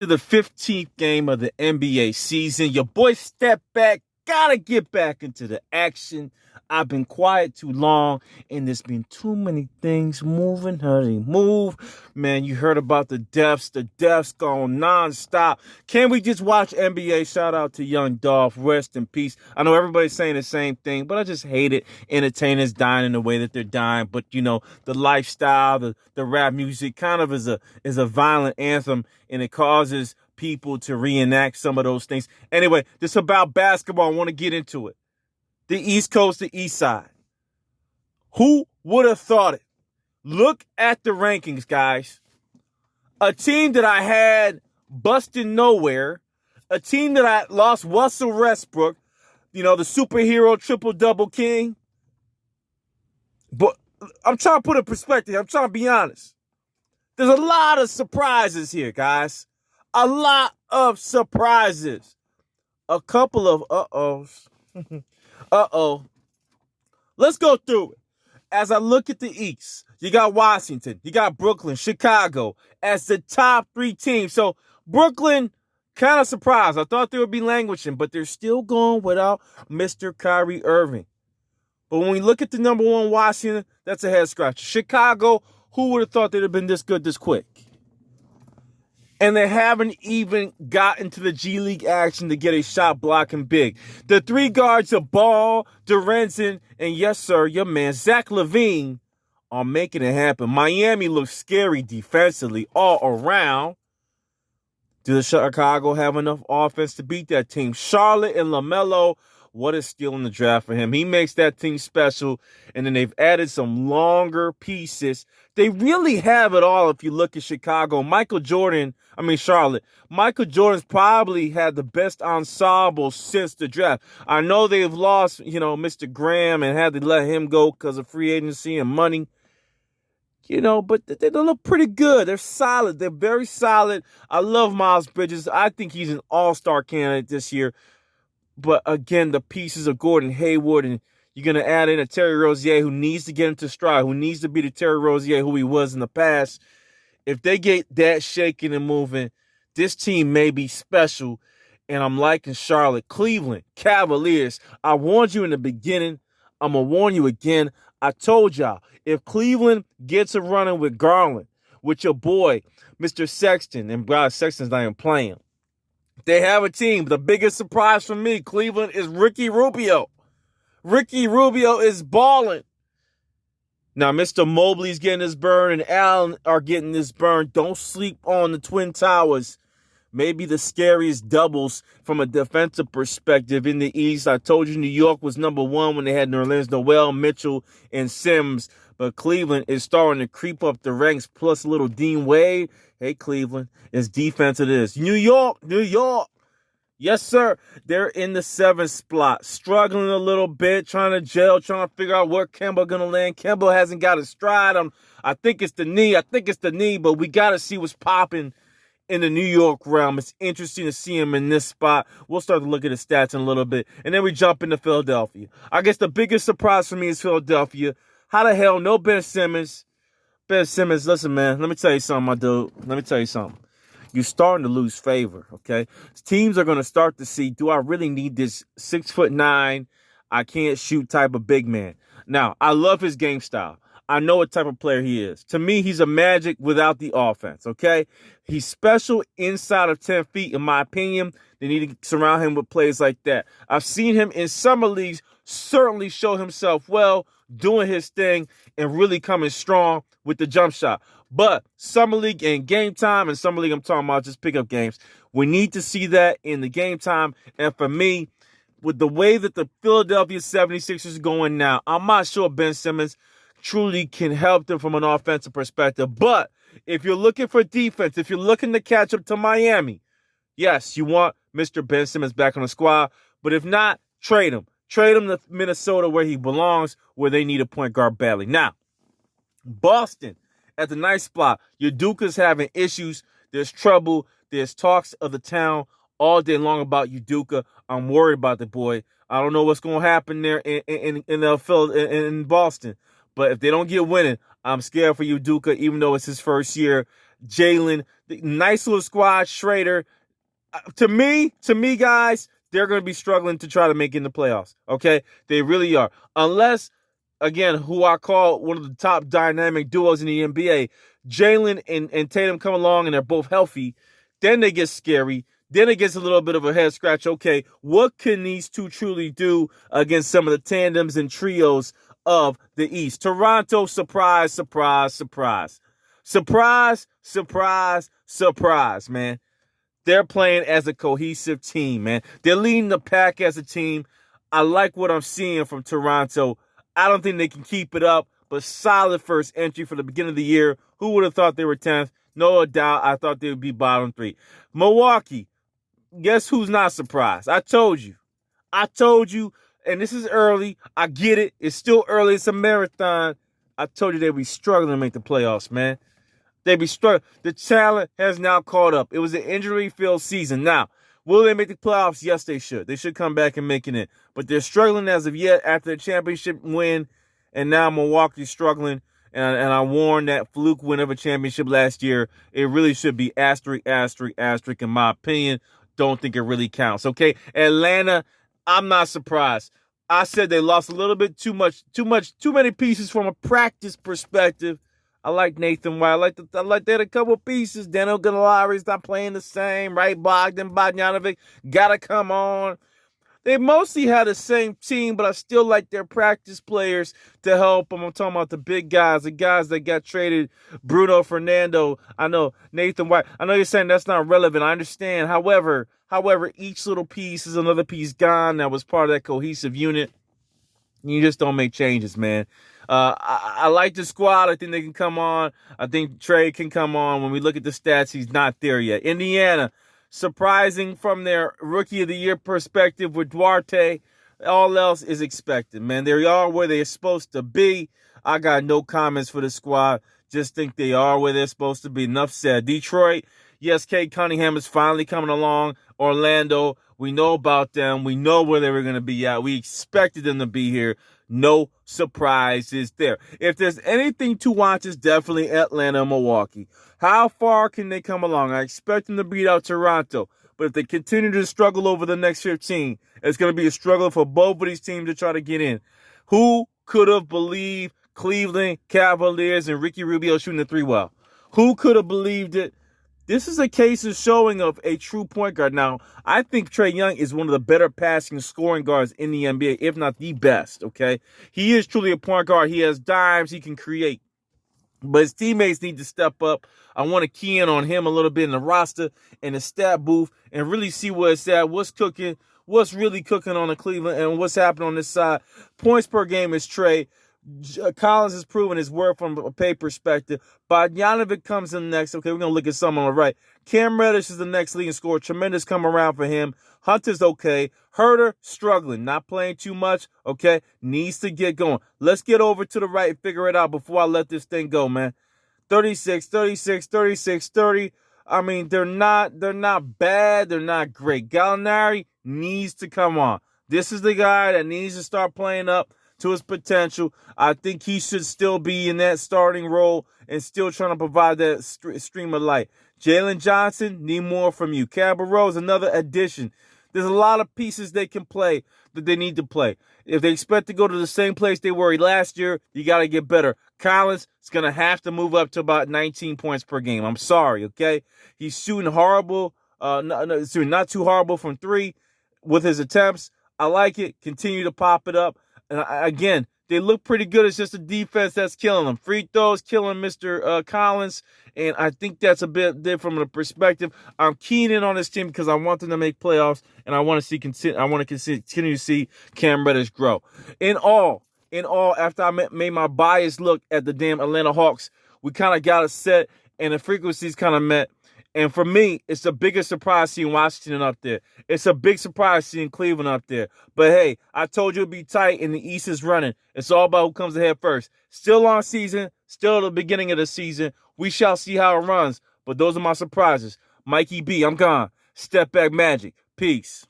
to the 15th game of the NBA season. Your boy stepped back, gotta get back into the action. I've been quiet too long, and there's been too many things moving. Hurry, move. Man, you heard about the deaths going nonstop. Can we just watch NBA? Shout out to Young Dolph. Rest in peace. I know everybody's saying the same thing, but I just hate it. Entertainers dying in the way that they're dying. But, you know, the lifestyle, the rap music kind of is a violent anthem, and it causes people to reenact some of those things. Anyway, this is about basketball. I want to get into it. The East Coast, the Eastside. Who would have thought it? Look at the rankings, guys. A team that I had busting nowhere. A team that I lost Russell Westbrook. You know, the superhero triple-double king. But I'm trying to put it in perspective. I'm trying to be honest. There's a lot of surprises here, guys. A lot of surprises. A couple of uh-ohs. Let's go through it. As I look at the East, you got Washington, you got Brooklyn, Chicago as the top three teams. So Brooklyn, kind of surprised. I thought they would be languishing, but they're still going without Mr. Kyrie Irving. But when we look at the number one Washington, that's a head scratcher. Chicago, who would have thought they'd have been this good this quick? And they haven't even gotten to the G League action to get a shot blocking big. The three guards of Ball, DeRozan, and yes, sir, your man, Zach LaVine, are making it happen. Miami looks scary defensively all around. Does Chicago have enough offense to beat that team? Charlotte and LaMelo, what a steal in the draft for him. He makes that team special, and then they've added some longer pieces. They really have it all if you look at Chicago. Charlotte. Michael Jordan's probably had the best ensemble since the draft. I know they've lost, Mr. Graham and had to let him go because of free agency and money. But they look pretty good. They're solid. They're very solid. I love Miles Bridges. I think he's an all-star candidate this year. But again, the pieces of Gordon Hayward, and you're going to add in a Terry Rozier who needs to get into stride, who needs to be the Terry Rozier who he was in the past. If they get that shaking and moving, this team may be special. And I'm liking Charlotte. Cleveland Cavaliers. I warned you in the beginning. I'm going to warn you again. I told y'all, if Cleveland gets a running with Garland, with your boy, Mr. Sexton, and Brad Sexton's not even playing, they have a team. The biggest surprise for me, Cleveland, is Ricky Rubio. Ricky Rubio is balling. Now, Mr. Mobley's getting his burn and Allen are getting this burn. Don't sleep on the Twin Towers. Maybe the scariest doubles from a defensive perspective in the East. I told you New York was number one when they had Nerlens Noel, Mitchell, and Sims. But Cleveland is starting to creep up the ranks, plus a little Dean Wade. Hey, Cleveland, it's defense it is. New York. Yes, sir. They're in the 7th spot, struggling a little bit, trying to gel, trying to figure out where Kemba going to land. Kemba hasn't got a stride. I think it's the knee, but we got to see what's popping in the New York realm. It's interesting to see him in this spot. We'll start to look at his stats in a little bit, and then we jump into Philadelphia. I guess the biggest surprise for me is Philadelphia. How the hell, no Ben Simmons? Ben Simmons, listen, man, let me tell you something, my dude. Let me tell you something. You're starting to lose favor, okay? Teams are going to start to see, do I really need this 6'9", I can't shoot type of big man? Now, I love his game style. I know what type of player he is. To me, he's a Magic without the offense, okay? He's special inside of 10 feet, in my opinion. They need to surround him with players like that. I've seen him in summer leagues certainly show himself well, doing his thing, and really coming strong with the jump shot. But Summer League and game time, and Summer League I'm talking about just pickup games, we need to see that in the game time. And for me, with the way that the Philadelphia 76ers are going now, I'm not sure Ben Simmons truly can help them from an offensive perspective. But if you're looking for defense, if you're looking to catch up to Miami, yes, you want Mr. Ben Simmons back on the squad. But if not, trade him. Trade him to Minnesota where he belongs, where they need a point guard badly. Now, Boston at the nice spot. Udoka's having issues. There's trouble. There's talks of the town all day long about Udoka. I'm worried about the boy. I don't know what's going to happen there in Boston. But if they don't get winning, I'm scared for Udoka, even though it's his first year. Jalen, nice little squad, Schrader. To me, guys, they're going to be struggling to try to make it in the playoffs. Okay, they really are. Unless, again, who I call one of the top dynamic duos in the NBA, Jalen and Tatum come along and they're both healthy, then they get scary. Then it gets a little bit of a head scratch. Okay, what can these two truly do against some of the tandems and trios of the East? Toronto, surprise, surprise, surprise. Surprise, surprise, surprise, man. They're playing as a cohesive team, man. They're leading the pack as a team. I like what I'm seeing from Toronto. I don't think they can keep it up, but solid first entry for the beginning of the year. Who would have thought they were 10th? No doubt I thought they would be bottom 3. Milwaukee, guess who's not surprised? I told you, and this is early. I get it. It's still early. It's a marathon. I told you they'd be struggling to make the playoffs, man. They'd be struggling. The talent has now caught up. It was an injury-filled season. Now, will they make the playoffs? Yes, they should. They should come back and make it in. But they're struggling as of yet after the championship win, and now Milwaukee's struggling. And I warned that fluke win of a championship last year. It really should be asterisk, asterisk, asterisk, in my opinion. Don't think it really counts, okay? Atlanta, I'm not surprised. I said they lost a little bit too many pieces from a practice perspective. I like Nathan White. I like that a couple pieces. Daniel Gallinari's not playing the same, right? Bogdanovic gotta come on. They mostly had the same team, but I still like their practice players to help them. I'm talking about the big guys, the guys that got traded. Bruno Fernando. I know Nathan White. I know you're saying that's not relevant. I understand. However, each little piece is another piece gone that was part of that cohesive unit. You just don't make changes, man. I like the squad. I think they can come on. I think Trey can come on. When we look at the stats, he's not there yet. Indiana, surprising from their Rookie of the Year perspective with Duarte. All else is expected, man. They are where they're supposed to be. I got no comments for the squad. Just think they are where they're supposed to be. Enough said. Detroit, yes, Cade Cunningham is finally coming along. Orlando, we know about them. We know where they were going to be at. We expected them to be here. No surprises there. If there's anything to watch, it's definitely Atlanta and Milwaukee. How far can they come along? I expect them to beat out Toronto. But if they continue to struggle over the next 15, it's going to be a struggle for both of these teams to try to get in. Who could have believed Cleveland Cavaliers and Ricky Rubio shooting the 3 well? Who could have believed it? This is a case of showing of a true point guard. Now, I think Trae Young is one of the better passing scoring guards in the NBA, if not the best, okay? He is truly a point guard. He has dimes. He can create. But his teammates need to step up. I want to key in on him a little bit in the roster and the stat booth and really see where it's at, what's cooking, what's really cooking on the Cleveland, and what's happening on this side. Points per game is Trae. Collins has proven his worth from a pay perspective. Bogdanovic comes in next. Okay, we're going to look at some on the right. Cam Reddish is the next leading scorer. Tremendous come around for him. Hunter's okay. Herter, struggling. Not playing too much. Okay, needs to get going. Let's get over to the right and figure it out before I let this thing go, man. 36, 36, 36, 30. I mean, they're not bad. They're not great. Gallinari needs to come on. This is the guy that needs to start playing up to his potential. I think he should still be in that starting role and still trying to provide that stream of light. Jalen Johnson, need more from you. Cabarrot's another addition. There's a lot of pieces they can play that they need to play. If they expect to go to the same place they were last year, you got to get better. Collins is going to have to move up to about 19 points per game. I'm sorry, okay? He's shooting horrible, not too horrible from 3 with his attempts. I like it. Continue to pop it up. And again, they look pretty good. It's just the defense that's killing them. Free throws killing Mr. Collins, and I think that's a bit different from the perspective. I'm keying in on this team because I want them to make playoffs, and I want to continue to see Cam Reddish grow. In all, after I made my biased look at the damn Atlanta Hawks, we kind of got it set, and the frequencies kind of met. And for me, it's the biggest surprise seeing Washington up there. It's a big surprise seeing Cleveland up there. But hey, I told you it'd be tight and the East is running. It's all about who comes ahead first. Still on season, still at the beginning of the season. We shall see how it runs. But those are my surprises. Mikey B, I'm gone. Step back magic. Peace.